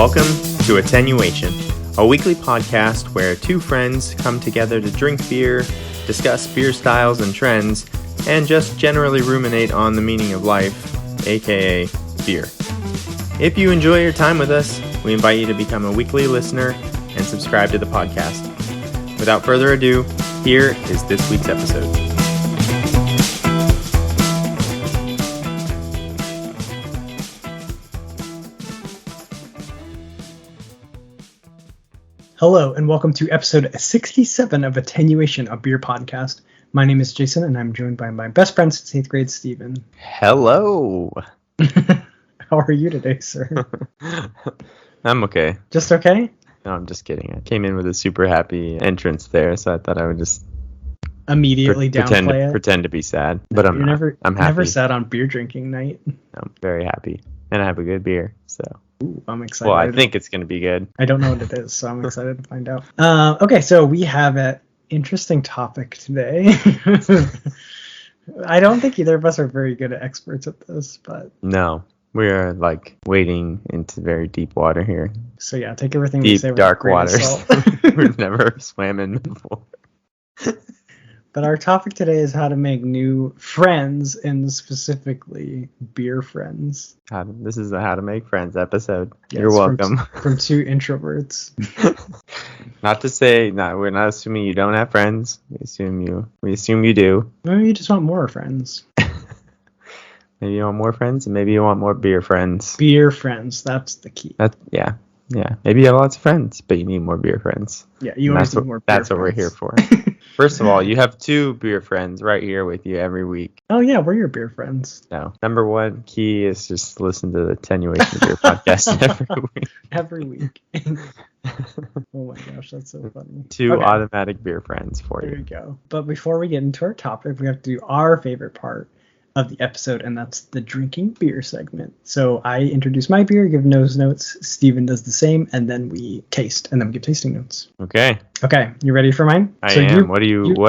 Welcome to Attenuation, a weekly podcast where two friends come together to drink beer, discuss beer styles and trends, and just generally ruminate on the meaning of life, aka beer. If you enjoy your time with us, we invite you to become a weekly listener and subscribe to the podcast. Without further ado, here is this week's episode. Hello, and welcome to episode 67 of Attenuation, a beer podcast. My name is Jason, and I'm joined by my best friend since 8th grade, Steven. Hello. How are you today, sir? I'm okay. Just okay? No, I'm just kidding. I came in with a super happy entrance there, so I thought I would just Immediately downplay it. Pretend to be sad, but I'm not. I'm happy. Never sad on beer drinking night. I'm very happy, and I have a good beer, so. Ooh, I'm excited. Well, I think it's going to be good. I don't know what it is, so I'm excited to find out. Okay, so we have an interesting topic today. I don't think either of us are very good at experts at this, but... No, we are like wading into very deep water here. So yeah, take everything we say with dark a grain of waters. salt. We've never swam in before. But our topic today is how to make new friends, and specifically beer friends. This is a How to Make Friends episode. Yes, You're welcome. From two introverts. Not to say, we're not assuming you don't have friends. We assume you do. Maybe you just want more friends. Maybe you want more friends, and maybe you want more beer friends. Beer friends, that's the key. Yeah. Maybe you have lots of friends, but you need more beer friends. Yeah, you always need more beer friends. That's what we're here for. First of all, you have two beer friends right here with you every week. Oh yeah, we're your beer friends. No. Number one key is just listen to the Attenuation Beer podcast every week. Every week. Oh my gosh, that's so funny. Two automatic beer friends for you. There you go. But before we get into our topic, we have to do our favorite part of the episode, and that's the drinking beer segment. So I introduce my beer, give nose notes, Steven does the same, and then we taste, and then we give tasting notes. Okay, you ready for mine? I am. What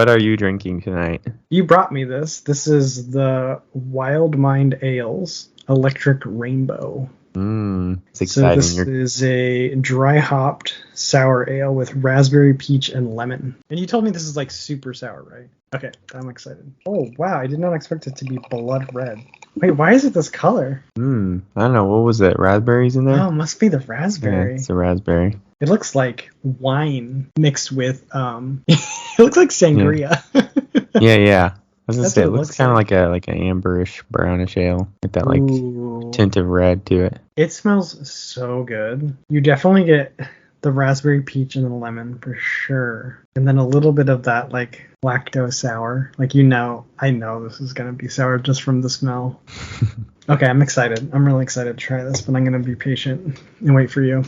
are you drinking tonight? You brought me this. This is the Wild Mind Ales Electric Rainbow. It's exciting. So this is a dry hopped sour ale with raspberry, peach, and lemon. And you told me this is like super sour, right? Okay, I'm excited. Oh wow, I did not expect it to be blood red. Wait, why is it this color? I don't know. What was it? Raspberries in there? Oh, it must be the raspberry. Yeah, it's a raspberry. It looks like wine mixed with it looks like sangria. Yeah. I was gonna say it looks kind of like an amberish brownish ale with that tint of red to it. It smells so good. You definitely get the raspberry, peach, and the lemon for sure, and then a little bit of that like lactose sour. I know this is gonna be sour just from the smell. Okay, I'm excited. I'm really excited to try this, but I'm gonna be patient and wait for you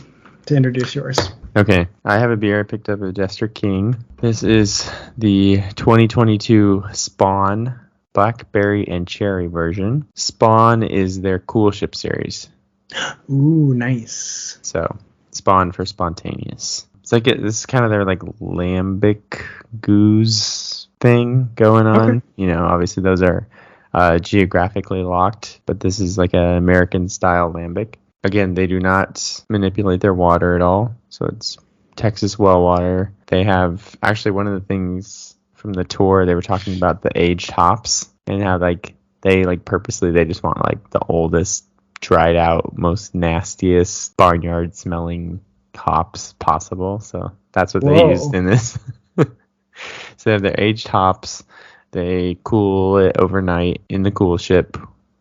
to introduce yours. Okay, I have a beer I picked up at Jester King. This is the 2022 Spawn Blackberry and Cherry version. Spawn is their Cool Ship series. Ooh, nice. So, Spawn for spontaneous. It's like this is kind of their like lambic goose thing going on. Okay. Obviously those are geographically locked, but this is like an American style lambic. Again, they do not manipulate their water at all, so it's Texas well water. They have, actually one of the things from the tour, they were talking about the aged hops, and how they purposely, they just want like the oldest, dried out, most nastiest, barnyard smelling hops possible, so that's what they used in this. So they have their aged hops, they cool it overnight in the cool ship,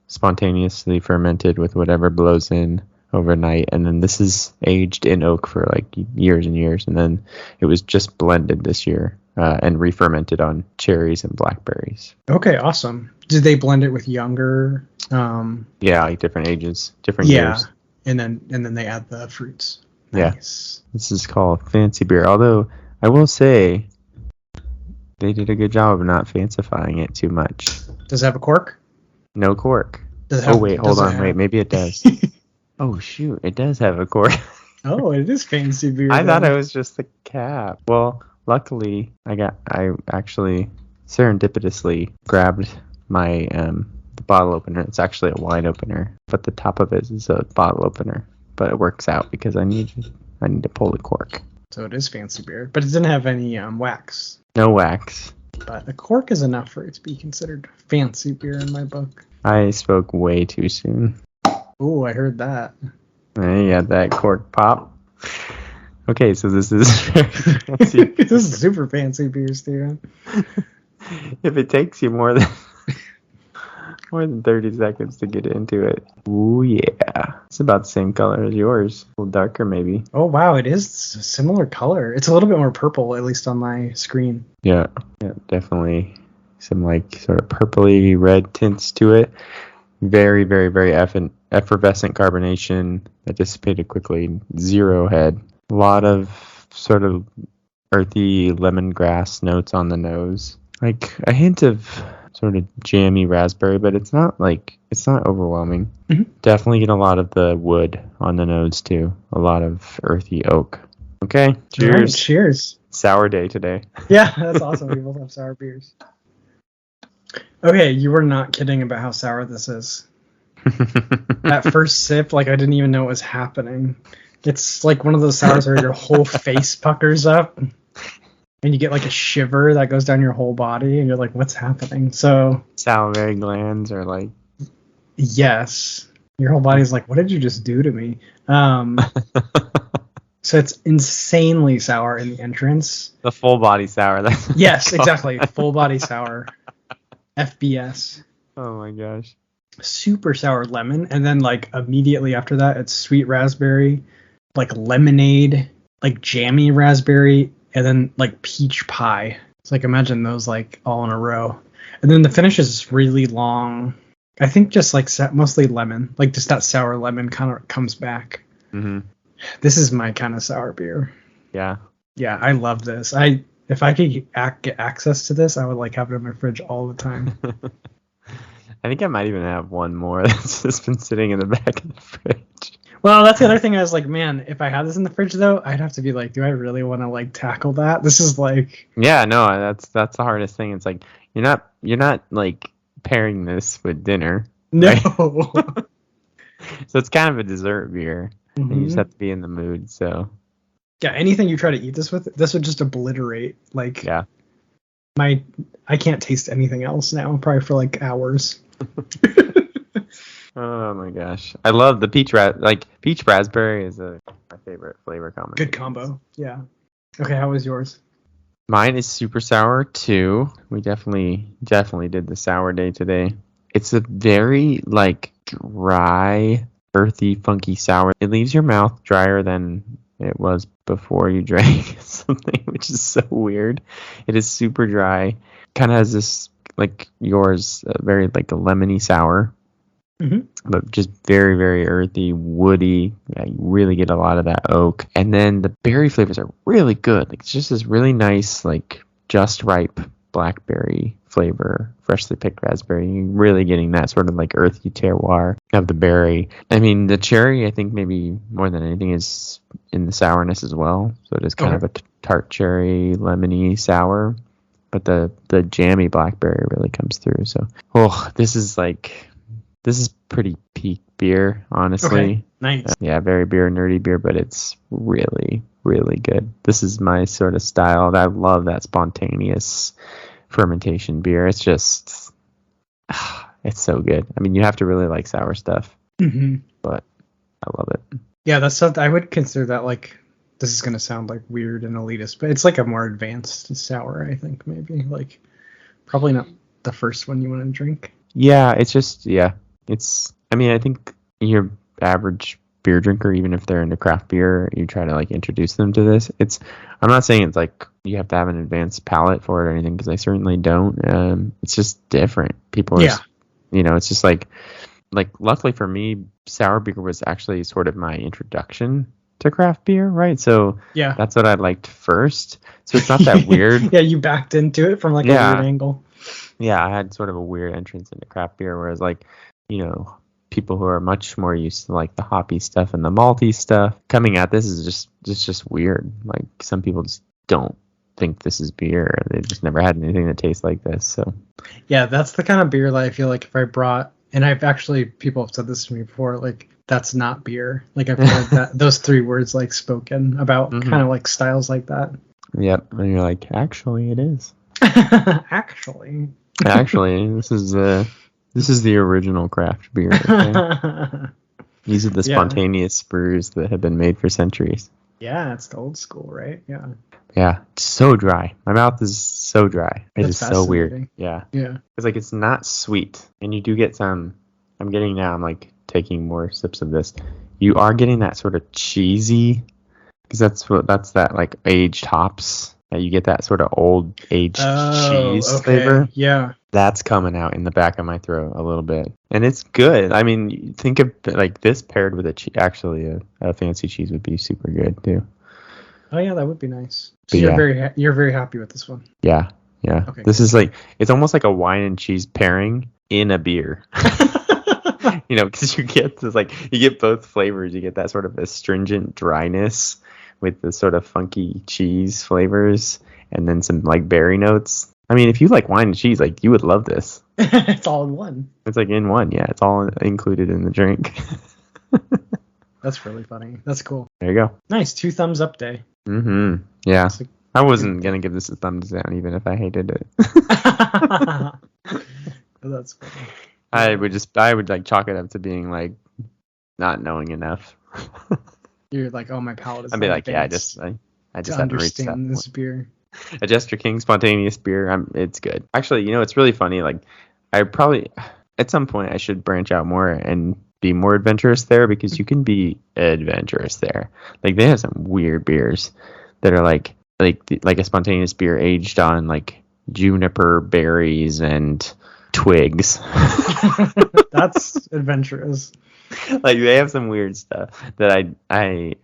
spontaneously fermented with whatever blows in overnight, and then this is aged in oak for like years and years, and then it was just blended this year and re-fermented on cherries and blackberries. Okay, awesome. Did they blend it with younger? Yeah, like different ages, different years. and then they add the fruits. Nice. Yeah, this is called fancy beer. Although I will say they did a good job of not fancifying it too much. Does it have a cork? No cork. Maybe it does. Oh shoot, it does have a cork. Oh, it is fancy beer. I thought it was just the cap. Well, luckily I actually serendipitously grabbed my the bottle opener. It's actually a wine opener, but the top of it is a bottle opener. but it works out because I need to pull the cork. So it is fancy beer, but it didn't have any wax. No wax. But a cork is enough for it to be considered fancy beer in my book. I spoke way too soon. Ooh, I heard that. You got that cork pop. Okay, so this is very fancy. This is super fancy beer, Steven. If it takes you more than 30 seconds to get into it. Ooh, yeah. It's about the same color as yours. A little darker, maybe. Oh, wow. It is a similar color. It's a little bit more purple, at least on my screen. Yeah, definitely some like sort of purpley red tints to it. Very, very, very effervescent carbonation that dissipated quickly. Zero head. A lot of sort of earthy lemongrass notes on the nose. Like a hint of sort of jammy raspberry, but it's not overwhelming. Mm-hmm. Definitely get a lot of the wood on the nose too. A lot of earthy oak. Okay, cheers. Right, cheers. Sour day today. Yeah, that's awesome. We both have sour beers. Okay, you were not kidding about how sour this is. At first sip, like I didn't even know what was happening. It's like one of those sours where your whole face puckers up. And you get like a shiver that goes down your whole body, and you're like, "What's happening?" So salivary glands are like, yes, your whole body's like, "What did you just do to me?" So it's insanely sour in the entrance. The full body sour. Yes, exactly, full body sour. FBS. Oh my gosh. Super sour lemon, and then like immediately after that, it's sweet raspberry, like lemonade, like jammy raspberry. And then like peach pie. It's like imagine those like all in a row. And then the finish is really long. I think just like mostly lemon. Like just that sour lemon kind of comes back. Mm-hmm. This is my kind of sour beer. Yeah. Yeah, I love this. If I could get access to this, I would like have it in my fridge all the time. I think I might even have one more that's just been sitting in the back of the fridge. Well, that's the other thing. I was like, man, if I had this in the fridge though, I'd have to be like, do I really want to like tackle that? This is like, yeah, no, that's the hardest thing. It's like you're not like pairing this with dinner. No. Right? So it's kind of a dessert beer, and you just have to be in the mood. So yeah, anything you try to eat this with, this would just obliterate. Like, yeah, I can't taste anything else now, probably for like hours. Oh my gosh, I love the peach raspberry is my favorite flavor combo. Good combo, yeah. Okay, how was yours? Mine is super sour too. We definitely did the sour day today. It's a very like dry, earthy, funky sour. It leaves your mouth drier than it was before you drank something, which is so weird. It is super dry. Kind of has this like yours, very like a lemony sour. Mm-hmm. But just very, very earthy, woody. Yeah, you really get a lot of that oak. And then the berry flavors are really good. Like, it's just this really nice, like, just ripe blackberry flavor, freshly picked raspberry. You're really getting that sort of, like, earthy terroir of the berry. I mean, the cherry, I think maybe more than anything is in the sourness as well. So it is kind of a tart cherry, lemony sour. But the jammy blackberry really comes through. So, this is pretty peak beer, honestly. Okay, nice. Yeah, very beer nerdy beer, but it's really, really good. This is my sort of style. I love that spontaneous fermentation beer. It's just, it's so good. I mean, you have to really like sour stuff, but I love it. Yeah, that's something I would consider that like, this is going to sound like weird and elitist, but it's like a more advanced sour, I think, maybe. Like, probably not the first one you want to drink. Yeah, it's just, I mean, I think your average beer drinker, even if they're into craft beer, you try to like introduce them to this. I'm not saying it's like you have to have an advanced palate for it or anything, because I certainly don't. It's just different. People are, it's just like luckily for me, sour beer was actually sort of my introduction to craft beer, right? So yeah, that's what I liked first. So it's not that weird. Yeah, you backed into it from like a weird angle. Yeah, I had sort of a weird entrance into craft beer, whereas like, people who are much more used to like the hoppy stuff and the malty stuff coming at this is just weird. Like some people just don't think this is beer. They've just never had anything that tastes like this. So yeah, that's the kind of beer that I feel like if I brought And I've actually, people have said this to me before, like, that's not beer. Like, I've heard that those three words, like, spoken about kind of like styles like that. Yep. And you're like, actually, it is. Actually, this is the original craft beer. Okay? These are the spontaneous brews that have been made for centuries. Yeah, it's the old school, right? Yeah. Yeah, it's so dry. My mouth is so dry. It is so weird. Yeah. Yeah. It's like it's not sweet, and you do get some. I'm getting now. I'm like taking more sips of this. You are getting that sort of cheesy, because that's that like aged hops. You get that sort of old aged cheese flavor. Yeah. That's coming out in the back of my throat a little bit, and it's good. I mean, think of like this paired with actually a fancy cheese would be super good too. Oh yeah, that would be nice. So you're very happy with this one. Yeah. Okay, this is like, it's almost like a wine and cheese pairing in a beer. Because you get this, like, you get both flavors. You get that sort of astringent dryness with the sort of funky cheese flavors, and then some like berry notes. I mean, if you like wine and cheese, like, you would love this. It's all in one. It's like in one. Yeah, it's all included in the drink. That's really funny. That's cool. There you go. Nice. 2 thumbs up day. Mm-hmm. Yeah. I wasn't going to give this a thumbs down even if I hated it. That's funny. I would like chalk it up to being like not knowing enough. You're like, oh, my palate is. I'd be like, yeah, I just haven't reached that this beer. A Jester King spontaneous beer. It's good. Actually, it's really funny. Like, I probably at some point I should branch out more and be more adventurous there, because you can be adventurous there. Like, they have some weird beers that are like a spontaneous beer aged on like juniper berries and twigs. That's adventurous. Like, they have some weird stuff that I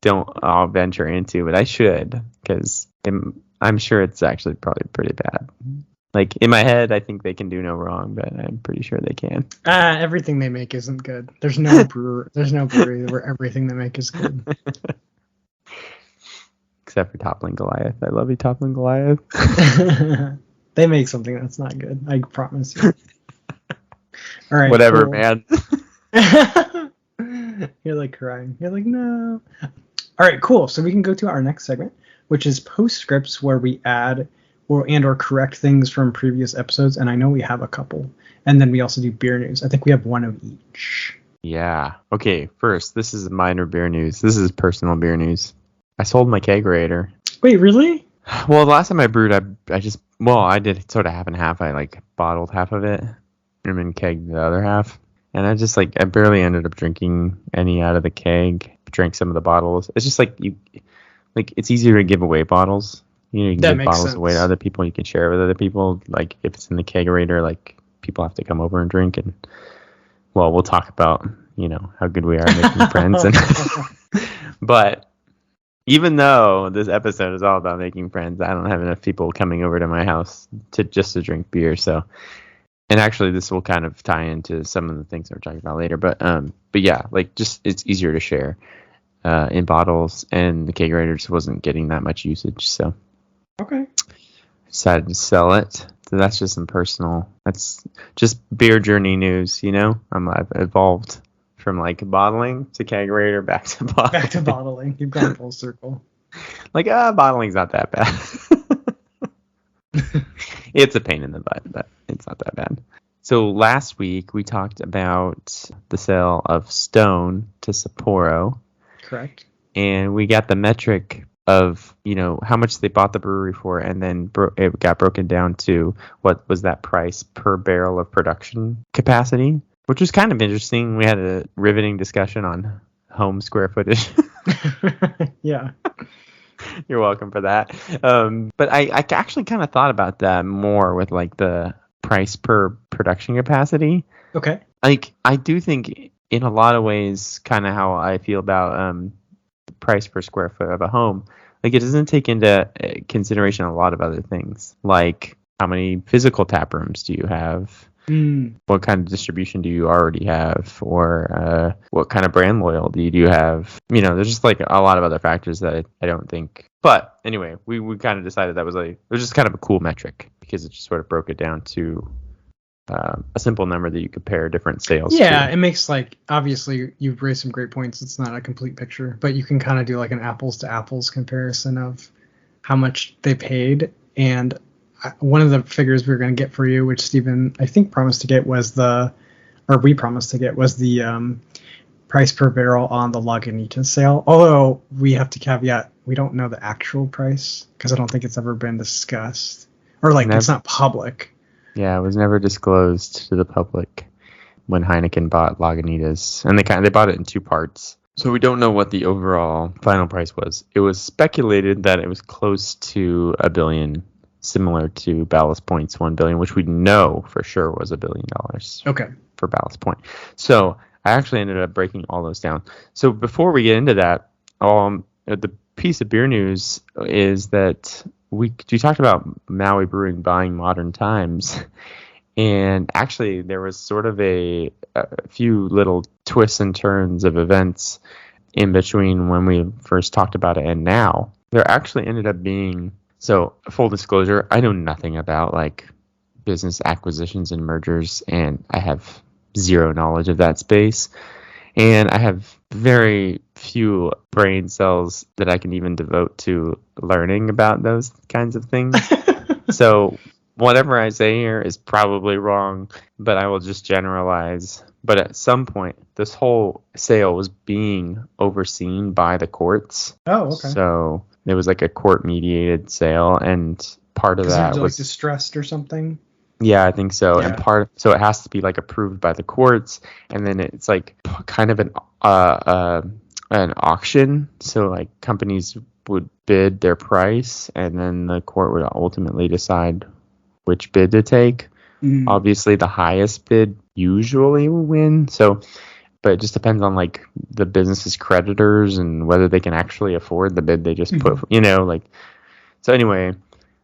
don't all venture into, but I should, because I'm sure it's actually probably pretty bad. Like, in my head, I think they can do no wrong, but I'm pretty sure they can. Everything they make isn't good. There's no brewery where everything they make is good. Except for Toppling Goliath. I love you, Toppling Goliath. They make something that's not good. I promise you. All right. Whatever, cool. Man. You're like crying. You're like, no. All right, cool. So we can go to our next segment, which is postscripts, where we add or correct things from previous episodes. And I know we have a couple. And then we also do beer news. I think we have one of each. Yeah. Okay, first, this is minor beer news. This is personal beer news. I sold my kegerator. Wait, really? Well, the last time I brewed, I did sort of half and half. I like bottled half of it and then kegged the other half. And I barely ended up drinking any out of the keg. Drank some of the bottles. It's just like it's easier to give away bottles. You can give bottles away to other people. You can share with other people. Like, if it's in the kegerator, like, people have to come over and drink. And, well, we'll talk about, how good we are at making friends. But even though this episode is all about making friends, I don't have enough people coming over to my house to drink beer. So, and actually, this will kind of tie into some of the things we're talking about later. But yeah, like, just it's easier to share in bottles, and the kegerator just wasn't getting that much usage. So, okay, decided to sell it. So that's just that's just beer journey news. I've evolved from like bottling to kegerator back to bottling. Back to bottling. You've gone full circle. Like, bottling's not that bad. It's a pain in the butt, but it's not that bad. So last week we talked about the sale of Stone to Sapporo. Correct. And we got the metric of, how much they bought the brewery for, and then it got broken down to what was that price per barrel of production capacity, which was kind of interesting. We had a riveting discussion on home square footage. Yeah. You're welcome for that. But I actually kind of thought about that more with like the price per production capacity. Okay. Like, I do think in a lot of ways, kind of how I feel about the price per square foot of a home. Like, it doesn't take into consideration a lot of other things, like how many physical tap rooms do you have? What kind of distribution do you already have, or what kind of brand loyalty do you have? There's just like a lot of other factors that I don't think. But anyway, we kind of decided it was just kind of a cool metric, because it just sort of broke it down to a simple number that you compare different sales Yeah, to. it makes like obviously you've raised some great points. It's not a complete picture, but you can kind of do like an apples to apples comparison of how much they paid. And one of the figures we were going to get for you, which Stephen I think promised to get, was we promised to get was the price per barrel on the Lagunitas sale. Although we have to caveat, we don't know the actual price because I don't think it's ever been discussed, or like it's not public. Yeah, it was never disclosed to the public when Heineken bought Lagunitas, and they bought it in two parts. So we don't know what the overall final price was. It was speculated that it was close to $1 billion, similar to Ballast Point's $1 billion, which we know for sure was $1 billion. Okay. For Ballast Point. So I actually ended up breaking all those down. So before we get into that, the piece of beer news is that we talked about Maui Brewing buying Modern Times, and actually there was sort of a few little twists and turns of events in between when we first talked about it and now. There actually ended up being, so full disclosure, I know nothing about like business acquisitions and mergers, and I have zero knowledge of that space, and I have very few brain cells that I can even devote to learning about those kinds of things. So whatever I say here is probably wrong, but I will just generalize. But at some point, this whole sale was being overseen by the courts. Oh, okay. So it was like a court-mediated sale, and part of that was like distressed or something. Yeah, I think so. Yeah. And so it has to be like approved by the courts, and then it's like kind of an auction. So like companies would bid their price, and then the court would ultimately decide which bid to take. Mm. Obviously, the highest bid usually will win. So, but it just depends on like the business's creditors and whether they can actually afford the bid they just put. Like. So anyway,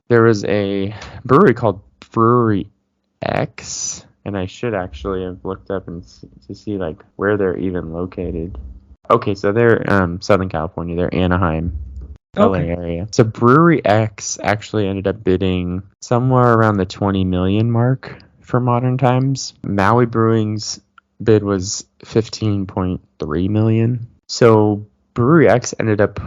there was a brewery called Brewery X, and I should actually have looked up to see like where they're even located. Okay, so they're Southern California. They're Anaheim, LA area. So Brewery X actually ended up bidding somewhere around the 20 million mark for Modern Times. Maui Brewing's bid was 15.3 million. So Brewery X ended up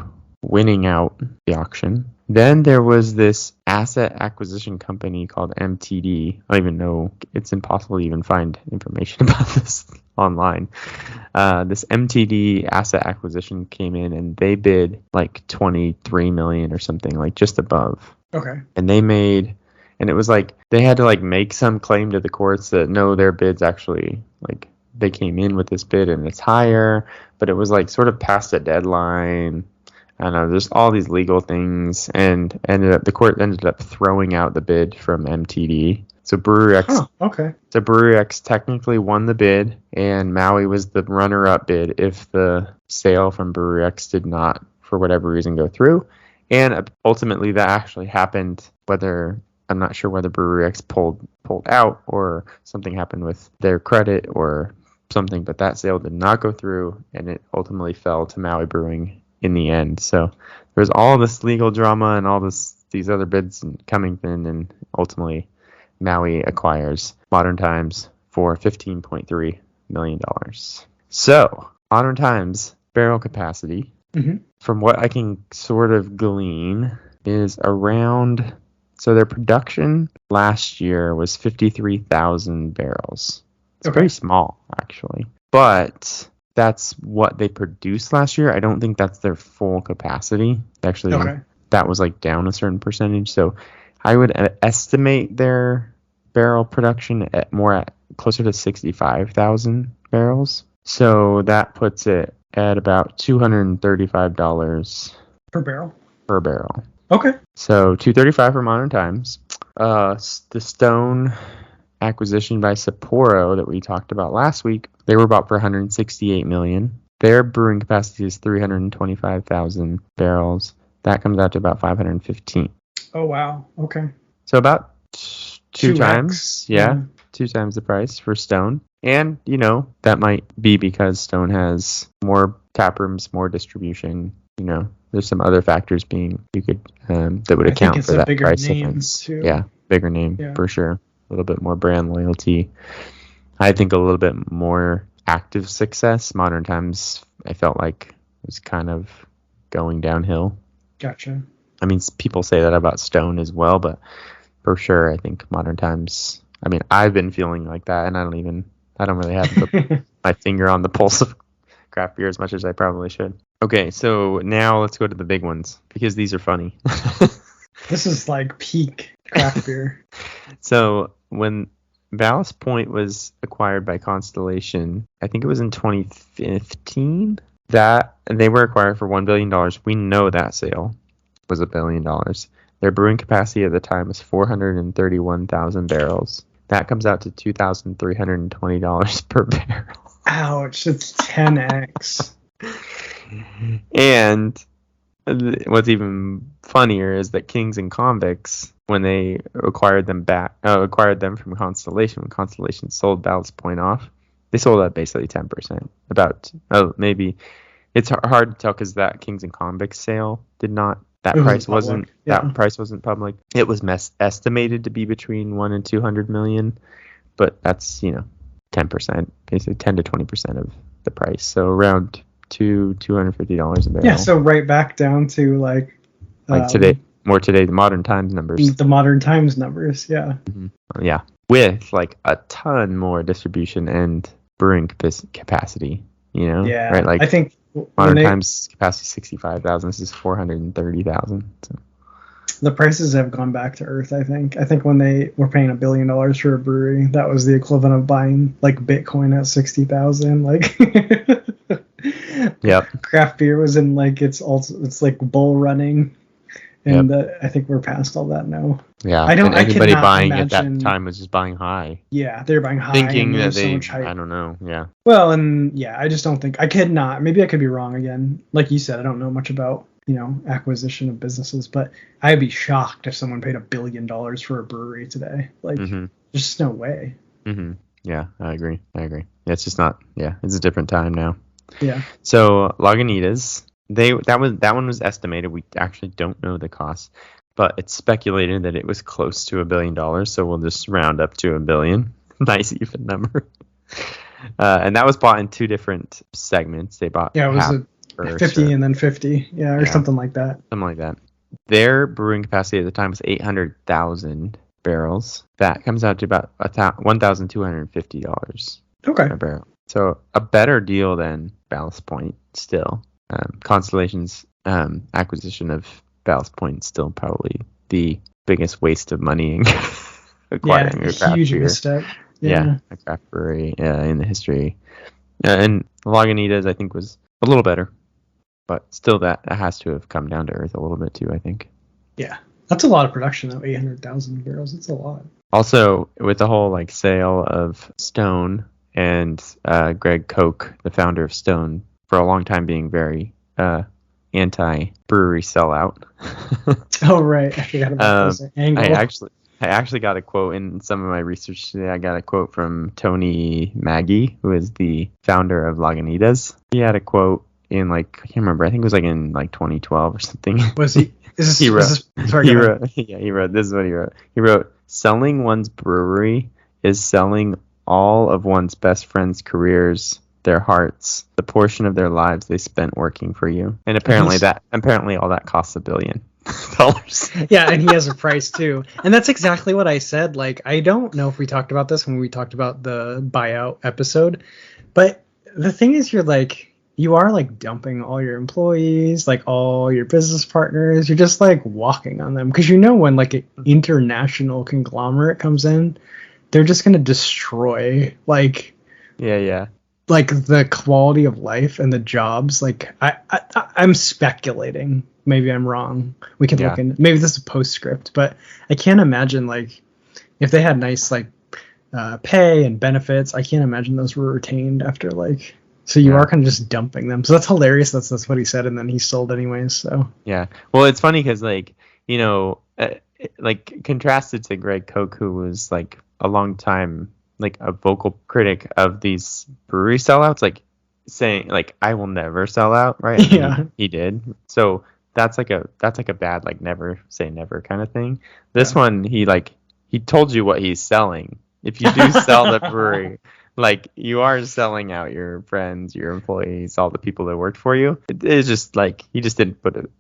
winning out the auction. Then there was this asset acquisition company called MTD. I don't even know. It's impossible to even find information about this online. This MTD asset acquisition came in, and they bid like 23 million or something, like just above. Okay. And it was like they had to like make some claim to the courts that no, their bids actually like they came in with this bid and it's higher, but it was like sort of past a deadline. I don't know, there's all these legal things, and the court ended up throwing out the bid from MTD. So Brewery X technically won the bid, and Maui was the runner-up bid if the sale from Brewery X did not, for whatever reason, go through. And ultimately, that actually happened. I'm not sure whether Brewery X pulled out or something happened with their credit or something, but that sale did not go through, and it ultimately fell to Maui Brewing in the end. So there's all this legal drama and all these other bids coming in, and ultimately Maui acquires Modern Times for $15.3 million. So Modern Times barrel capacity, from what I can sort of glean, is around, so their production last year was 53,000 barrels. It's very small, actually. But that's what they produced last year. I don't think that's their full capacity. Actually, that was like down a certain percentage. So I would estimate their barrel production at closer to 65,000 barrels. So that puts it at about $235 per barrel. Per barrel. Okay. So $235 for Modern Times. The Stone acquisition by Sapporo that we talked about last week, they were bought for $168 million. Their brewing capacity is 325,000 barrels. That comes out to about 515. Oh wow. Okay. So about two 2x. times, yeah, 2 times the price for Stone. And that might be because Stone has more tap rooms, more distribution. There's some other factors that would account for that price difference. Too. Yeah, bigger name for sure. little bit more brand loyalty. I think a little bit more active success. Modern Times, I felt like was kind of going downhill. Gotcha. I mean, people say that about Stone as well, but for sure, I think Modern Times. I mean, I've been feeling like that, and I don't really have my finger on the pulse of craft beer as much as I probably should. Okay, so now let's go to the big ones because these are funny. This is like peak craft beer. So when Ballast Point was acquired by Constellation, I think it was in 2015. That they were acquired for $1 billion. We know that sale was $1 billion. Their brewing capacity at the time was 431,000 barrels. That comes out to $2,320 per barrel. Ouch! It's 10x. And what's even funnier is that Kings and Convicts, when they acquired them from Constellation, when Constellation sold Ballast Point off, they sold at basically 10%. Maybe it's hard to tell because that Kings and Convicts sale price wasn't public. It was estimated to be between 1 and 200 million, but that's 10%, basically 10 to 20% of the price. So around $250 a barrel. Yeah, so right back down to today, the Modern Times numbers. The Modern Times numbers, yeah. Mm-hmm. Yeah, with like a ton more distribution and brewing capacity. Yeah, right? Like I think Modern Times capacity 65,000. This is 430,000. So. The prices have gone back to earth. I think when they were paying $1 billion for a brewery, that was the equivalent of buying like Bitcoin at 60,000. Like, yep. Craft beer was in like it's like bull running, and I think we're past all that now. Yeah, anybody buying at that time was just buying high. Yeah, they were buying high, thinking that so much hype. I don't know. Yeah. Well, and yeah, I just don't think I could not. Maybe I could be wrong again. Like you said, I don't know much about acquisition of businesses, but I'd be shocked if someone paid $1 billion for a brewery today. Like, there's just no way. Mm-hmm. Yeah, I agree. It's just not. Yeah, it's a different time now. Yeah. So Lagunitas, that one was estimated. We actually don't know the cost, but it's speculated that it was close to $1 billion. So we'll just round up to $1 billion. Nice even number. And that was bought in two different segments. They bought it was 50 and then 50, or something like that. Something like that. Their brewing capacity at the time was 800,000 barrels. That comes out to about $1,250 a barrel. So a better deal than Ballast Point still. Constellation's acquisition of Ballast Point still probably the biggest waste of money in acquiring a craft huge beer. mistake. A craft brewery in the history. And Lagunitas, I think, was a little better. But still, that has to have come down to earth a little bit too, I think. Yeah, that's a lot of production though. 800,000 barrels. That's a lot. Also, with the whole sale of Stone and Greg Koch, the founder of Stone, for a long time being very anti-brewery sellout. Oh right, I forgot about this angle. I actually got a quote in some of my research today. I got a quote from Tony Maggi, who is the founder of Lagunitas. He had a quote in I can't remember. I think it was in 2012 or something. Was he? He wrote. This is what he wrote. He wrote, "Selling one's brewery is selling all of one's best friends' careers, their hearts, the portion of their lives they spent working for you." And apparently all that costs $1 billion. Yeah, and he has a price too. And that's exactly what I said. I don't know if we talked about this when we talked about the buyout episode, but the thing is, you are dumping all your employees, all your business partners. You're just walking on them because when an international conglomerate comes in, they're just gonna destroy the quality of life and the jobs. I'm speculating. Maybe I'm wrong. We can look in. Maybe this is a postscript, but I can't imagine if they had nice pay and benefits. I can't imagine those were retained after So you are kind of just dumping them. So that's hilarious. That's what he said, and then he sold anyways. So yeah. Well, it's funny because contrasted to Greg Koch, who was a long time a vocal critic of these brewery sellouts, saying I will never sell out, right? Yeah, he did. So that's a bad never say never kind of thing. This one he he told you what he's selling. If you do sell the brewery, like you are selling out your friends, your employees, all the people that worked for you. It's just like he just didn't put it.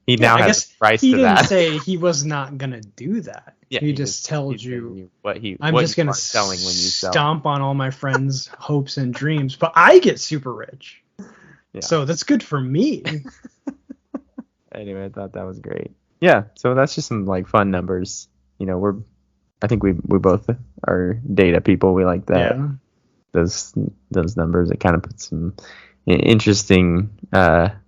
He now I has guess a price he to didn't that. say he was not gonna do that. Yeah, he just told you I'm what just you gonna are selling when you sell. stomp on all my friends' hopes and dreams, but I get super rich. Yeah. So that's good for me. Anyway, I thought that was great. Yeah, so that's just some like fun numbers. I think we both are data people. We like that. Yeah. Those numbers. It kind of puts some interesting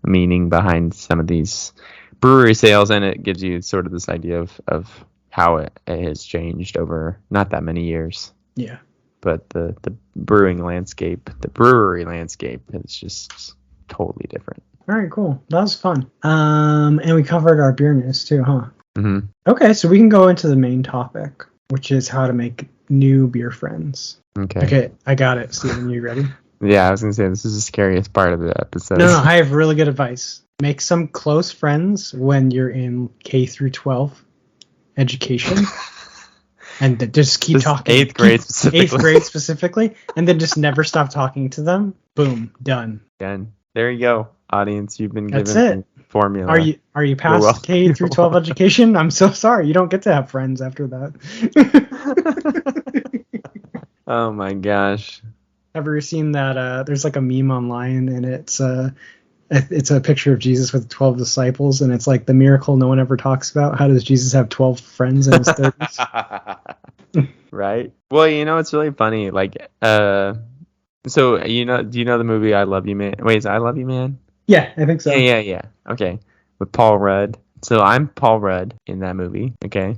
meaning behind some of these brewery sales, and it gives you sort of this idea of how it has changed over not that many years. Yeah. But the brewery landscape is just totally different. All right, cool. That was fun. And we covered our beer news too, huh? Mm-hmm. Okay, so we can go into the main topic, which is how to make new beer friends. Okay, I got it. Steven, you ready? Yeah, I was gonna say this is the scariest part of the episode. No, I have really good advice. Make some close friends when you're in K through 12 education. And just keep talking. 8th grade specifically. 8th grade specifically. And then just never stop talking to them. Boom. Done. Done. There you go, audience. You've been given the formula. Are you past K through 12 education? I'm so sorry. You don't get to have friends after that. Oh my gosh. Ever seen that? There's like a meme online, and it's a picture of Jesus with 12 disciples, and it's like the miracle no one ever talks about. How does Jesus have 12 friends in his 30s? Right. Well, it's really funny. Like, so do you know the movie I Love You Man? Wait, is it I Love You Man? Yeah, I think so. Yeah. Okay. With Paul Rudd. So I'm Paul Rudd in that movie. Okay.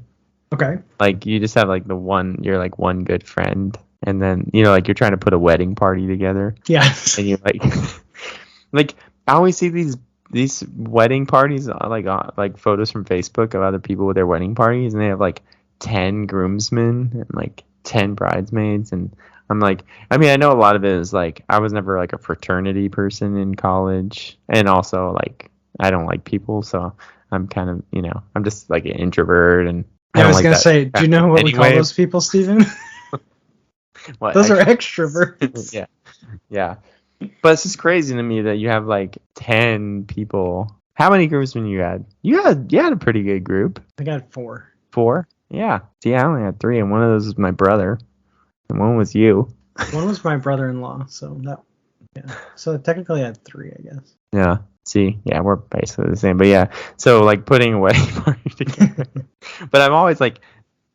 Like you just have like you're like one good friend, and then like you're trying to put a wedding party together. Yeah. And you're like, like I always see these wedding parties like photos from Facebook of other people with their wedding parties, and they have like 10 groomsmen and like 10 bridesmaids, and I'm like, I mean, I know a lot of it is like I was never like a fraternity person in college, and also like I don't like people, so I'm kind of I'm just like an introvert, and I was gonna say, do you know what we call those people, Steven? What, those are extroverts. Yeah. But it's just crazy to me that you have like 10 people. How many groomsmen you had? You had a pretty good group. I got 4. 4? Yeah. See, I only had 3, and one of those was my brother, and one was you. One was my brother-in-law, so So technically I had 3, I guess. Yeah. See, yeah, we're basically the same. But yeah, so like putting a wedding party together. But I'm always like,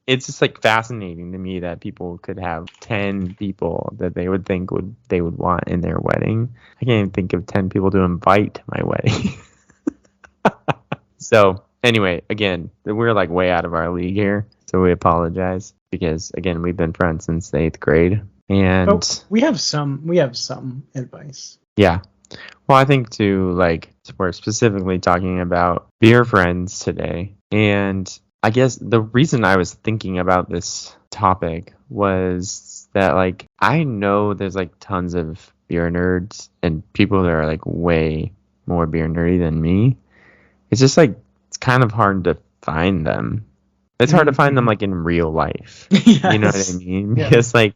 it's just like fascinating to me that people could have 10 people that they would think they would want in their wedding. I can't even think of 10 people to invite to my wedding. So anyway, again, we're like way out of our league here, so we apologize because again, we've been friends since the 8th grade, and but we have some advice. Yeah. Well, I think we're specifically talking about beer friends today, and I guess the reason I was thinking about this topic was that like I know there's like tons of beer nerds and people that are like way more beer nerdy than me. It's just like it's kind of hard to find them. It's hard to find them like in real life. Yes. You know what I mean? Because like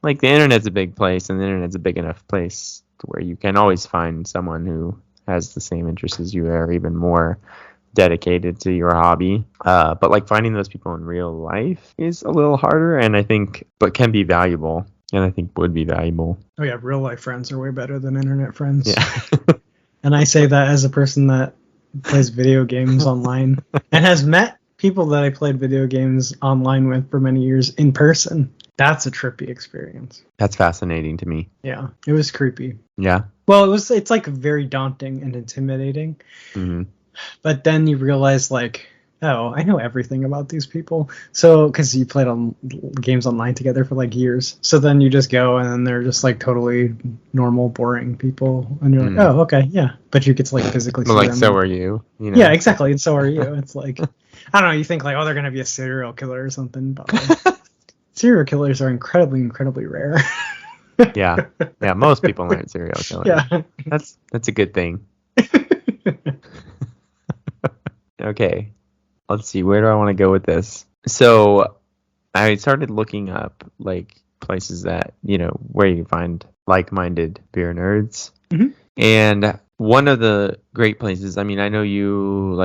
the internet's a big place, and the internet's a big enough place where you can always find someone who has the same interests as you or even more dedicated to your hobby. But like finding those people in real life is a little harder, and I think but can be valuable, and I think would be valuable. Oh yeah, real life friends are way better than internet friends. Yeah. And I say that as a person that plays video games online and has met people that I played video games online with for many years in person. That's a trippy experience. That's fascinating to me. Yeah, it was creepy. Yeah. Well, it's like very daunting and intimidating. Mm-hmm. But then you realize like, oh, I know everything about these people. So, because you played on games online together for like years. So then you just go and then they're just like totally normal, boring people. And you're like, oh, okay, yeah. But you get to like physically see like, them. so are you. Yeah, exactly. And so are you. It's like, I don't know. You think like, oh, they're going to be a serial killer or something. But like, serial killers are incredibly, incredibly rare. Yeah. Most people aren't serial killers. Yeah. That's a good thing. Okay. Let's see. Where do I want to go with this? So I started looking up like places that, where you can find like-minded beer nerds. Mhm. And one of the great places, I mean, I know you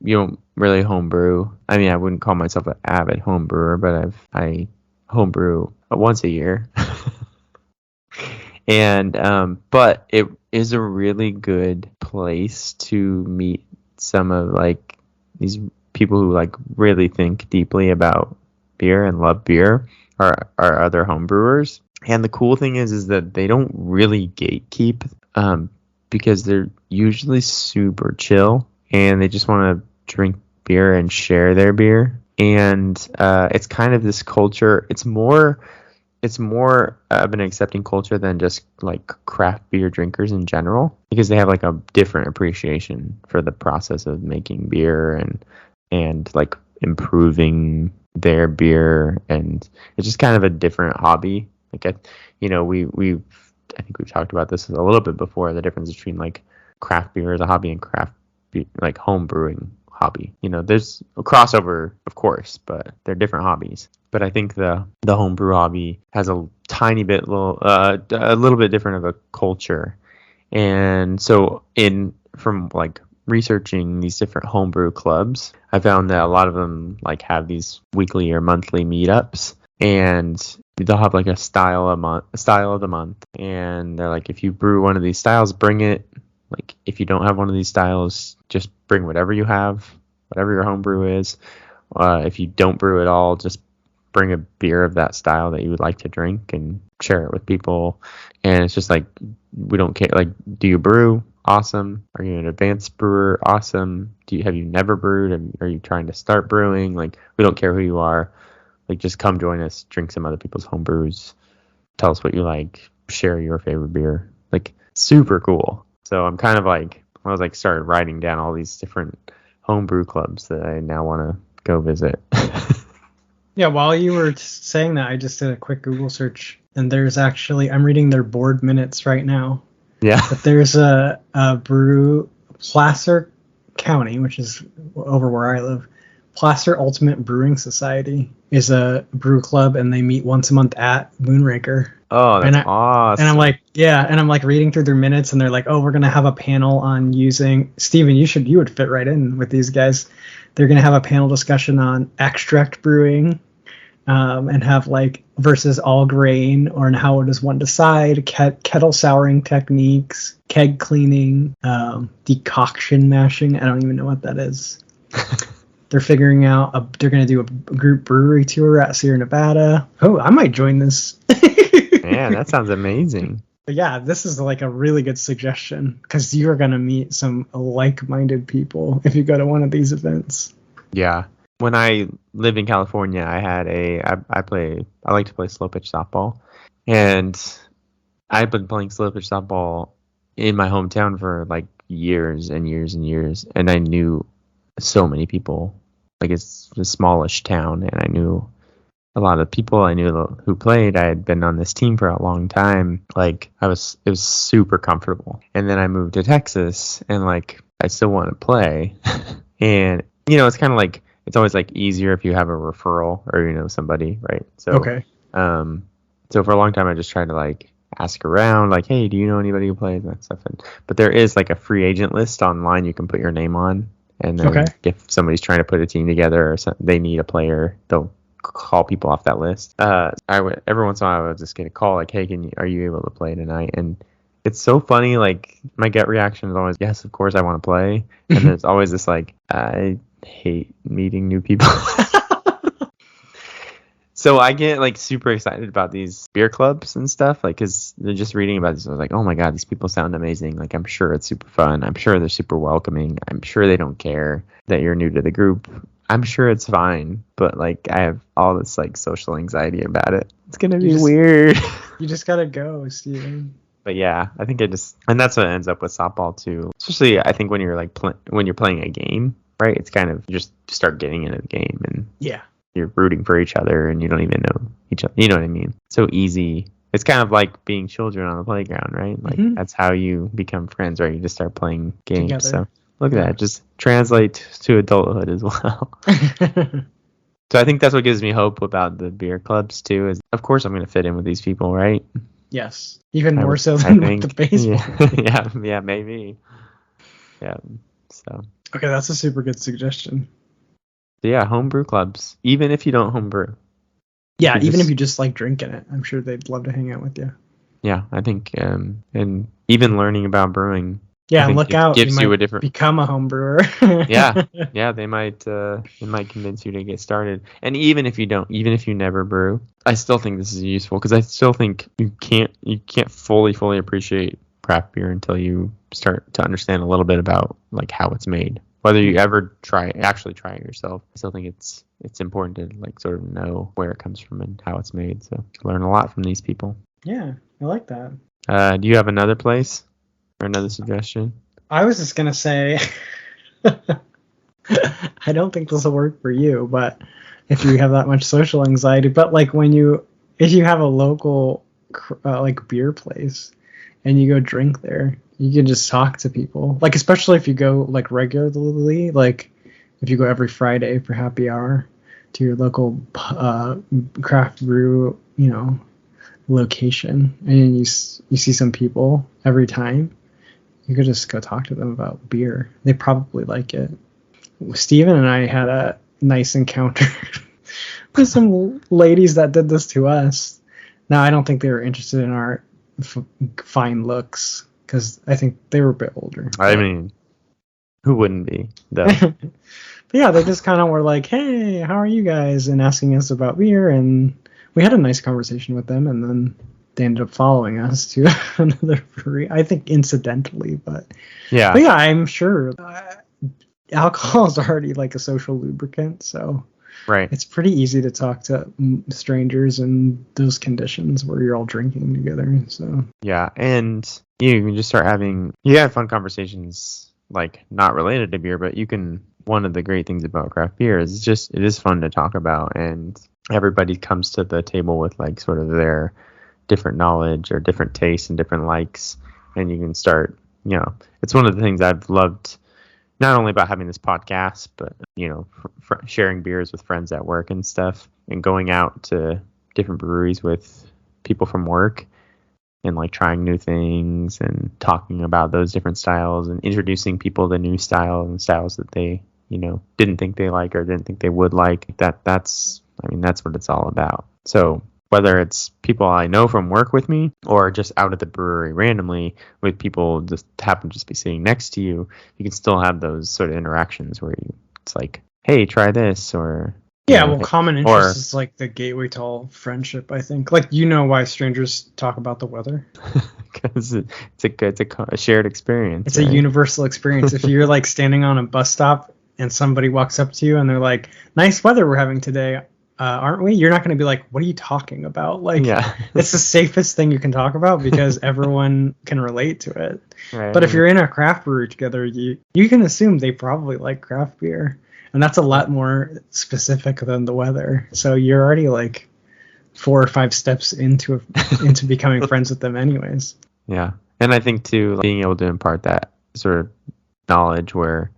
don't really homebrew. I mean, I wouldn't call myself an avid home brewer, but I homebrew once a year. And but it is a really good place to meet some of like these people who like really think deeply about beer and love beer are other home brewers. And the cool thing is that they don't really gatekeep, because they're usually super chill and they just want to drink beer and share their beer. And it's kind of this culture. It's more of an accepting culture than just like craft beer drinkers in general, because they have like a different appreciation for the process of making beer and like improving their beer, and it's just kind of a different hobby. Like I think we've talked about this a little bit before, the difference between like craft beer as a hobby and craft beer, like home brewing hobby. There's a crossover, of course, but they're different hobbies. But I think the homebrew hobby has a little bit different of a culture. And so from like researching these different homebrew clubs, I found that a lot of them like have these weekly or monthly meetups, and they'll have like a style of the month, and they're like, if you brew one of these styles, bring it. Like, if you don't have one of these styles, just bring whatever you have, whatever your homebrew is. If you don't brew at all, just bring a beer of that style that you would like to drink and share it with people. And it's just like, we don't care. Like, do you brew? Awesome. Are you an advanced brewer? Awesome. Have you never brewed? Are you trying to start brewing? Like, we don't care who you are. Like, just come join us, drink some other people's homebrews, tell us what you like, share your favorite beer. Like, super cool. So I'm kind of like, I was like started writing down all these different homebrew clubs that I now want to go visit. Yeah, while you were saying that, I just did a quick Google search, and there's actually, I'm reading their board minutes right now. Yeah. But there's a brew, Placer County, which is over where I live. Placer Ultimate Brewing Society is a brew club, and they meet once a month at Moonraker. Oh, that's awesome. And I'm like, yeah, and I'm like reading through their minutes, and they're like, oh, we're gonna have a panel on using Steven, you would fit right in with these guys. They're gonna have a panel discussion on extract brewing, and have like versus all grain, or in how does one decide, kettle souring techniques, keg cleaning, decoction mashing. I don't even know what that is. They're figuring out, they're going to do a group brewery tour at Sierra Nevada. Oh, I might join this. Man, that sounds amazing. But yeah, this is like a really good suggestion, because you're going to meet some like-minded people if you go to one of these events. Yeah. When I lived in California, I like to play slow pitch softball. And I've been playing slow pitch softball in my hometown for like years and years and years. And I knew so many people. Like, it's a smallish town, and I knew a lot of people I knew who played. I had been on this team for a long time. Like, it was super comfortable. And then I moved to Texas, and like, I still want to play. And it's kind of like, it's always like easier if you have a referral or somebody, right? So okay. So for a long time I just tried to like ask around, like, hey, do you know anybody who plays, and that stuff? But there is like a free agent list online you can put your name on, and then if somebody's trying to put a team together or they need a player, they'll call people off that list. Every once in a while I would just get a call like, hey, are you able to play tonight? And it's so funny, like, my gut reaction is always, yes, of course I want to play. And there's always this like, I hate meeting new people. So I get like super excited about these beer clubs and stuff, like, because they're just reading about this. I was like, oh my god, these people sound amazing. Like, I'm sure it's super fun. I'm sure they're super welcoming. I'm sure they don't care that you're new to the group. I'm sure it's fine, but like, I have all this like social anxiety about it. It's gonna be weird. You just gotta go, Steven. But yeah, I think and that's what ends up with softball too. Especially, I think when you're like when you're playing a game, right? It's kind of, you just start getting into the game, and yeah, you're rooting for each other, and you don't even know each other. You know what I mean? So easy. It's kind of like being children on the playground, right? Like, that's how you become friends, right? You just start playing games. Together. So look at that. Just translate to adulthood as well. So I think that's what gives me hope about the beer clubs too. Is of course I'm going to fit in with these people, right? Yes, even more so I than with the think. baseball. Yeah, maybe. Yeah. So. Okay, that's a super good suggestion. Yeah, homebrew clubs. Even if you don't homebrew. Yeah, even if you just like drinking it, I'm sure they'd love to hang out with you. Yeah, I think, and even learning about brewing. Yeah, I think look out! gives you you might a different. become a home brewer. Yeah, they might convince you to get started. And even if you don't, even if you never brew, I still think this is useful because I still think you can't fully appreciate craft beer until you start to understand a little bit about like how it's made. Whether you ever actually try it yourself, I still think it's important to like sort of know where it comes from and how it's made. So learn a lot from these people. Yeah, I like that. Do you have another place or another suggestion? I was just gonna say, I don't think this will work for you, but if you have that much social anxiety, but like if you have a local like beer place and you go drink there, you can just talk to people. Like especially if you go like regularly, like if you go every Friday for happy hour to your local craft brew, location, and you see some people every time. You could just go talk to them about beer. They probably like it. Steven and I had a nice encounter with some ladies that did this to us. Now, I don't think they were interested in our fine looks because I think they were a bit older. I mean, who wouldn't be, though? But yeah, they just kind of were like, hey, how are you guys? And asking us about beer. And we had a nice conversation with them. And then they ended up following us to another brewery. I think incidentally, but yeah, I'm sure alcohol is already like a social lubricant, so right, it's pretty easy to talk to strangers in those conditions where you're all drinking together. So yeah, and you can just start having fun conversations like not related to beer, but you can. One of the great things about craft beer is it is fun to talk about, and everybody comes to the table with like sort of their different knowledge or different tastes and different likes, and you can start, it's one of the things I've loved not only about having this podcast, but sharing beers with friends at work and stuff, and going out to different breweries with people from work and like trying new things and talking about those different styles and introducing people to new styles and styles that they didn't think they like or didn't think they would like. That's what it's all about. So whether it's people I know from work with me or just out at the brewery randomly with people just happen to just be sitting next to you, you can still have those sort of interactions where it's like, hey, try this, or common interest is like the gateway to all friendship, I think. Like, why strangers talk about the weather? Because it's a shared experience. It's a universal experience. If you're like standing on a bus stop and somebody walks up to you and they're like, nice weather we're having today, aren't we? You're not going to be like, what are you talking about? Like, it's the safest thing you can talk about because everyone can relate to it. Right. But if you're in a craft brewery together, you can assume they probably like craft beer. And that's a lot more specific than the weather. So you're already like 4 or 5 steps into becoming friends with them anyways. Yeah. And I think too, being able to impart that sort of knowledge where,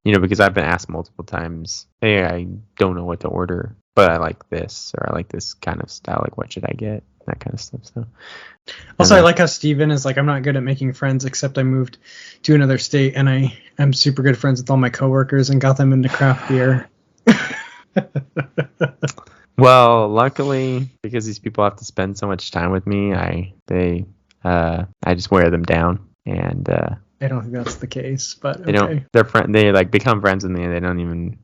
because I've been asked multiple times, hey, I don't know what to order, but I like this, or I like this kind of style. Like, what should I get? That kind of stuff. So. Also, I like how Steven is like, I'm not good at making friends, except I moved to another state and I'm super good friends with all my coworkers and got them into craft beer. Well, luckily, because these people have to spend so much time with me, I just wear them down, and I don't think that's the case, but okay. They like become friends with me, and they don't even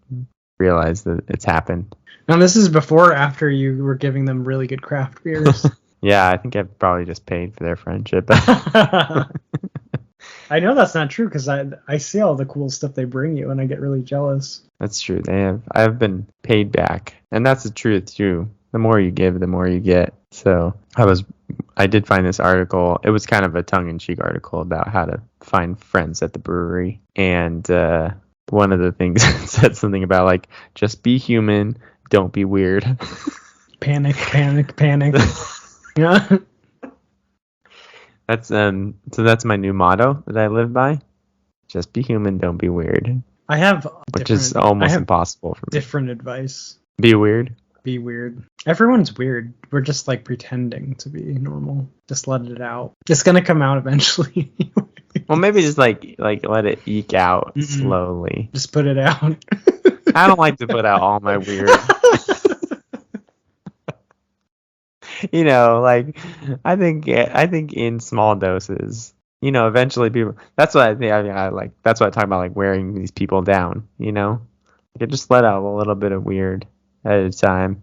realize that it's happened. Now, this is before or after you were giving them really good craft beers? Yeah, I think I've probably just paid for their friendship. I know that's not true because I see all the cool stuff they bring you and I get really jealous. That's true. I've been paid back, and that's the truth too. The more you give, the more you get. So I did find this article. It was kind of a tongue-in-cheek article about how to find friends at the brewery, and one of the things said something about like, just be human, don't be weird. Panic. Yeah. That's my new motto that I live by. Just be human, don't be weird. I have which is almost impossible for me. Different advice. Be weird. Be weird. Everyone's weird. We're just like pretending to be normal. Just let it out. It's gonna come out eventually. Well, maybe just like let it eke out slowly. Just put it out. I don't like to put out all my weird. Like I think in small doses. Eventually people. That's what I think. I like. That's what I talk about. Like wearing these people down. Like just let out a little bit of weird at a time.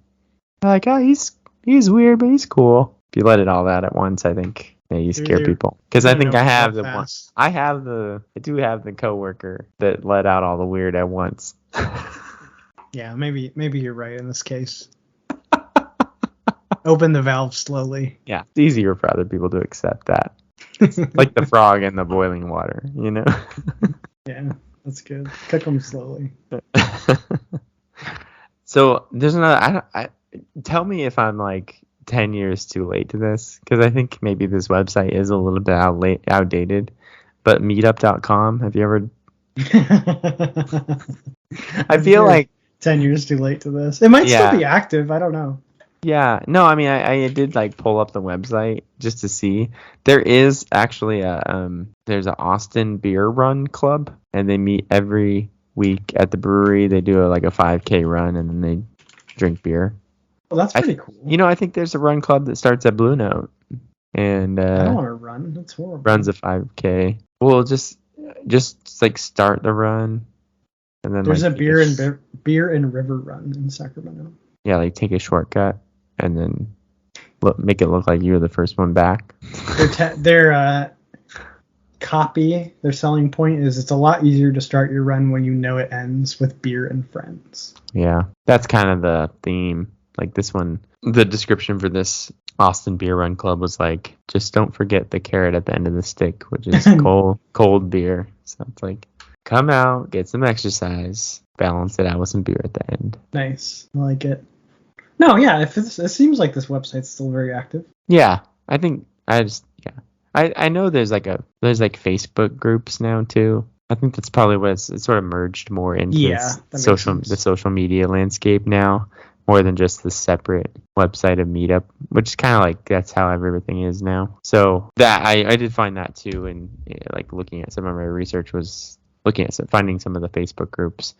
Like, oh, he's weird, but he's cool. If you let it all out at once, I think you scare people. Because I think I have the one. I do have the coworker that let out all the weird at once. Yeah, maybe you're right in this case. Open the valve slowly. Yeah, it's easier for other people to accept that. Like the frog in the boiling water, Yeah, that's good. Cook them slowly. So there's another. Tell me if I'm like 10 years too late to this, because I think maybe this website is a little bit outdated. But meetup.com, have you ever? I feel like 10 years too late to this. It might still be active. I don't know. Yeah, no, I mean, I did like pull up the website just to see. There is actually there's an Austin Beer Run Club, and they meet every week at the brewery. They do a 5K run, and then they drink beer. Well, that's pretty cool. I think there's a run club that starts at Blue Note, and I don't want to run. That's horrible. Runs a 5K. Well, just like start the run, and then there's a beer and river run in Sacramento. Yeah, like take a shortcut. And then make it look like you were the first one back. Their copy, their selling point is it's a lot easier to start your run when you know it ends with beer and friends. Yeah, that's kind of the theme. Like this one, the description for this Austin Beer Run Club was like, just don't forget the carrot at the end of the stick, which is cold beer. So it's like, come out, get some exercise, balance it out with some beer at the end. Nice. I like it. No, yeah, it seems like this website's still very active. Yeah, I think I know there's Facebook groups now too. I think that's probably what it's sort of merged more into the social media landscape now, more than just the separate website of Meetup, which is kind of like that's how everything is now. So that I did find that too, and like looking at some of my research was looking at finding some of the Facebook groups.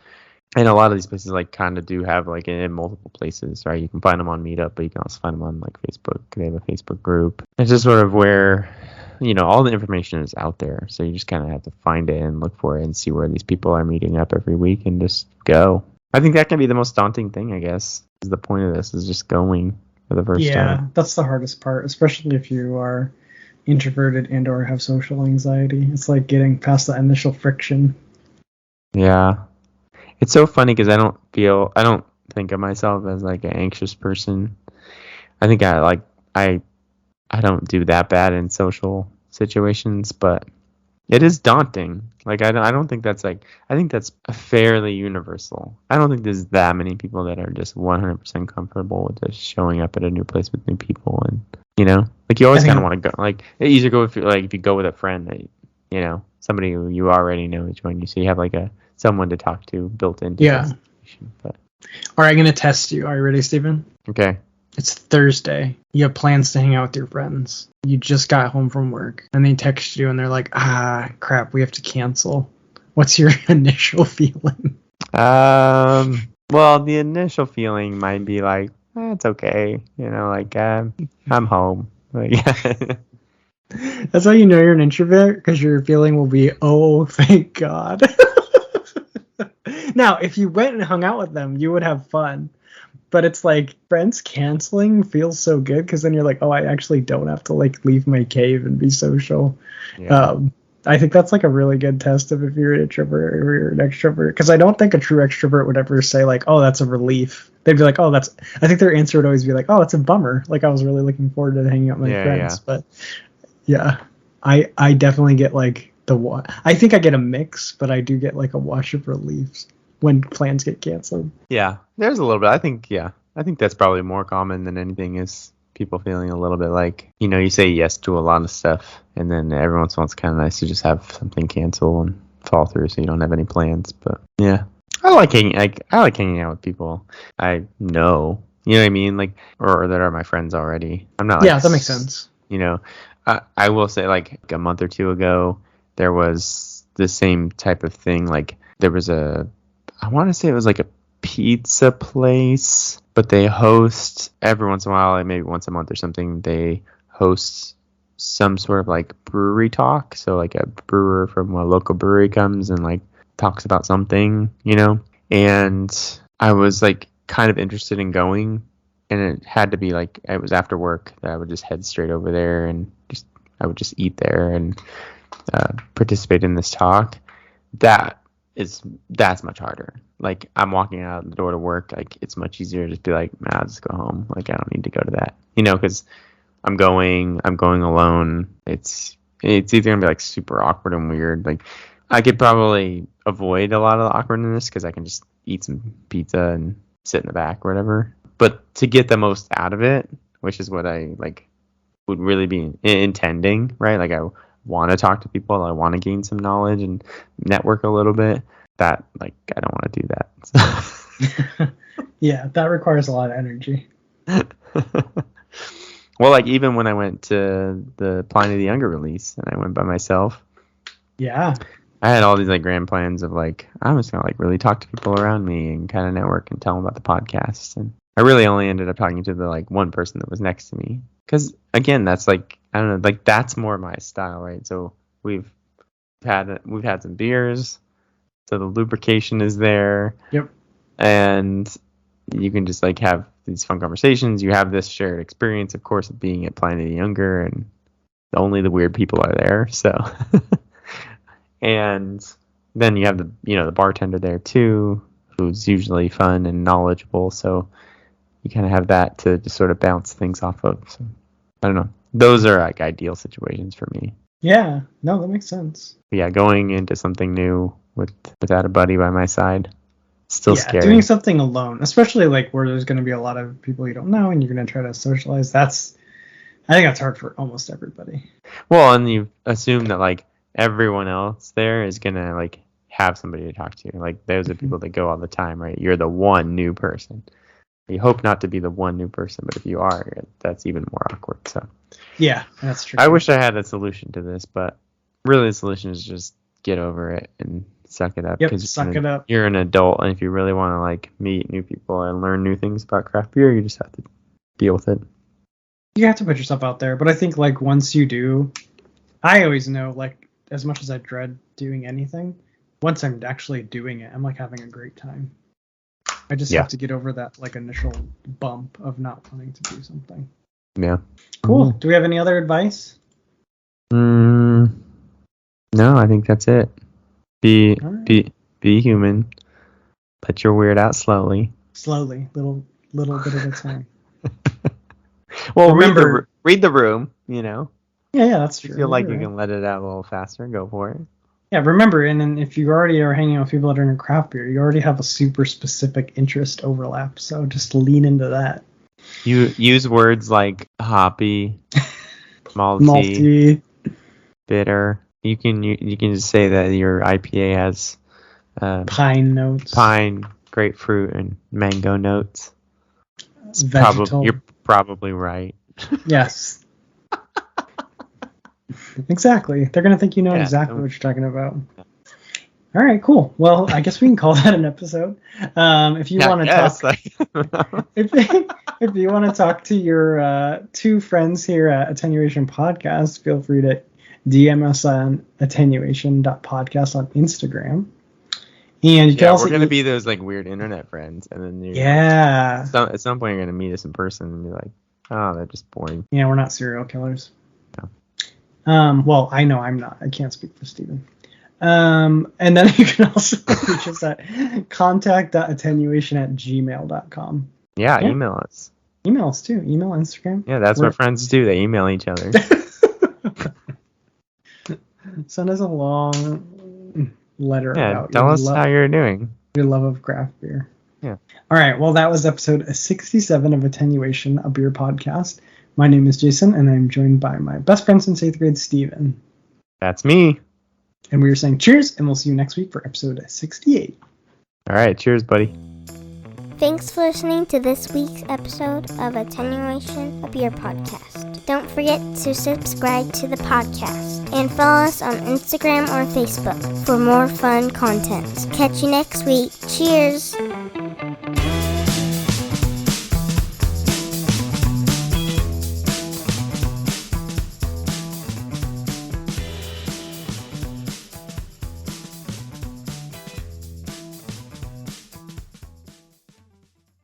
And a lot of these places kind of do have in multiple places, right? You can find them on Meetup, but you can also find them on Facebook. They have a Facebook group. It's just sort of where, all the information is out there. So you just kind of have to find it and look for it and see where these people are meeting up every week and just go. I think that can be the most daunting thing, I guess. Is the point of this is just going for the first time. Yeah, that's the hardest part, especially if you are introverted and or have social anxiety. It's like getting past the initial friction. Yeah. It's so funny because I don't think of myself as an anxious person. I think I don't do that bad in social situations, but it is daunting. I don't think that's I think that's fairly universal. I don't think there's that many people that are just 100% comfortable with just showing up at a new place with new people, and you always kind of want to go. It's easier go if you go with a friend that somebody who you already know to join you, so you have someone to talk to built into the situation. But all right, I'm gonna test you. Are you ready, Stephen? Okay. It's Thursday. You have plans to hang out with your friends. You just got home from work, and they text you, and they're like, crap, we have to cancel. What's your initial feeling? Well, the initial feeling might be it's okay. I'm home. That's how you know you're an introvert, because your feeling will be, oh, thank God. Now, if you went and hung out with them, you would have fun. But it's friends canceling feels so good, because then you're like, oh, I actually don't have to leave my cave and be social. Yeah. I think that's a really good test of if you're an introvert or you're an extrovert, because I don't think a true extrovert would ever say oh, that's a relief. They'd be like, oh, I think their answer would always be oh, it's a bummer. I was really looking forward to hanging out with my friends. Yeah. But yeah, I definitely get I think I get a mix, but I do get a wash of relief when plans get canceled. Yeah, there's a little bit. I think that's probably more common than anything, is people feeling a little bit you say yes to a lot of stuff, and then every once in a while it's kind of nice to just have something cancel and fall through so you don't have any plans. But yeah. I like hanging out with people I know. You know what I mean? Like, or that are my friends already. I'm not like, Yeah, that makes sense. You know, I will say like a month or two ago, there was the same type of thing. Like there was I want to say it was like a pizza place, but they host every once in a while, like maybe once a month or something. They host some sort of like brewery talk. So like a brewer from a local brewery comes and like talks about something, you know. And I was like kind of interested in going, and it had to be like it was after work that I would just head straight over there and I would just eat there and participate in this talk. That's much harder. Like I'm walking out the door to work, like it's much easier to just be like, nah, I'll just go home. Like I don't need to go to that, you know, because I'm going alone. It's either gonna be like super awkward and weird. Like I could probably avoid a lot of the awkwardness because I can just eat some pizza and sit in the back or whatever. But to get the most out of it, which is what I like would really be intending, right? Like I want to talk to people, I want to gain some knowledge and network a little bit. That like I don't want to do that. Yeah, that requires a lot of energy. Well, like even when I went to the Pliny the Younger release and I went by myself, Yeah. I had all these like grand plans of like I'm just gonna like really talk to people around me and kind of network and tell them about the podcast. And I really only ended up talking to the like one person that was next to me because again, that's like I don't know, like that's more my style, right? So we've had some beers, so the lubrication is there. Yep. And you can just like have these fun conversations. You have this shared experience, of course, of being at Pliny the Younger, and only the weird people are there. So, and then you have the bartender there too, who's usually fun and knowledgeable. So you kind of have that to just sort of bounce things off of. So I don't know. Those are like ideal situations for me. Yeah. No, that makes sense. But yeah, going into something new without a buddy by my side. Still scary. Doing something alone, especially like where there's going to be a lot of people you don't know and you're going to try to socialize. I think that's hard for almost everybody. Well, and you assume that like everyone else there is going to like have somebody to talk to. Like those are people that go all the time, right? You're the one new person. You hope not to be the one new person, but if you are, that's even more awkward. So yeah, that's true. I wish I had a solution to this, but really the solution is just get over it and suck it up. Yep, suck it up. You're an adult, and if you really want to like meet new people and learn new things about craft beer, you just have to deal with it. You have to put yourself out there, but I think like once you do, I always know like as much as I dread doing anything, once I'm actually doing it, I'm like having a great time. I just have to get over that like initial bump of not wanting to do something. Yeah. Cool. Do we have any other advice? No, I think that's it. Be human. Let your weird out slowly. Slowly, little bit at a time. Well, read the room. You know. Yeah, that's true. If you feel like you can let it out a little faster, go for it. Yeah, remember, and then if you already are hanging out with people that are in craft beer, you already have a super specific interest overlap. So just lean into that. You use words like hoppy, malty, bitter. You can just say that your IPA has pine notes, grapefruit, and mango notes. You're probably right. Yes. Exactly. They're gonna think you know exactly what you're talking about. All right, cool. Well, I guess we can call that an episode. If you want to talk, if you want to talk to your two friends here at Attenuation Podcast, feel free to DM us on attenuation.podcast on Instagram. And you can also we're gonna be those like weird internet friends, and then at some point you're gonna meet us in person and be like, oh, they're just boring. Yeah, we're not serial killers. No. Well, I know I'm not. I can't speak for Steven. And then you can also reach us at contact.attenuation@gmail.com. Yeah, email us. Email us too. Email, Instagram. Yeah, that's what friends do. They email each other. Send us a long letter about tell us how you're doing. Your love of craft beer. Yeah. All right. Well, that was episode 67 of Attenuation, a beer podcast. My name is Jason, and I'm joined by my best friend since 8th grade, Steven. That's me. And we are saying cheers, and we'll see you next week for episode 68. All right. Cheers, buddy. Thanks for listening to this week's episode of Attenuation, a beer podcast. Don't forget to subscribe to the podcast and follow us on Instagram or Facebook for more fun content. Catch you next week. Cheers!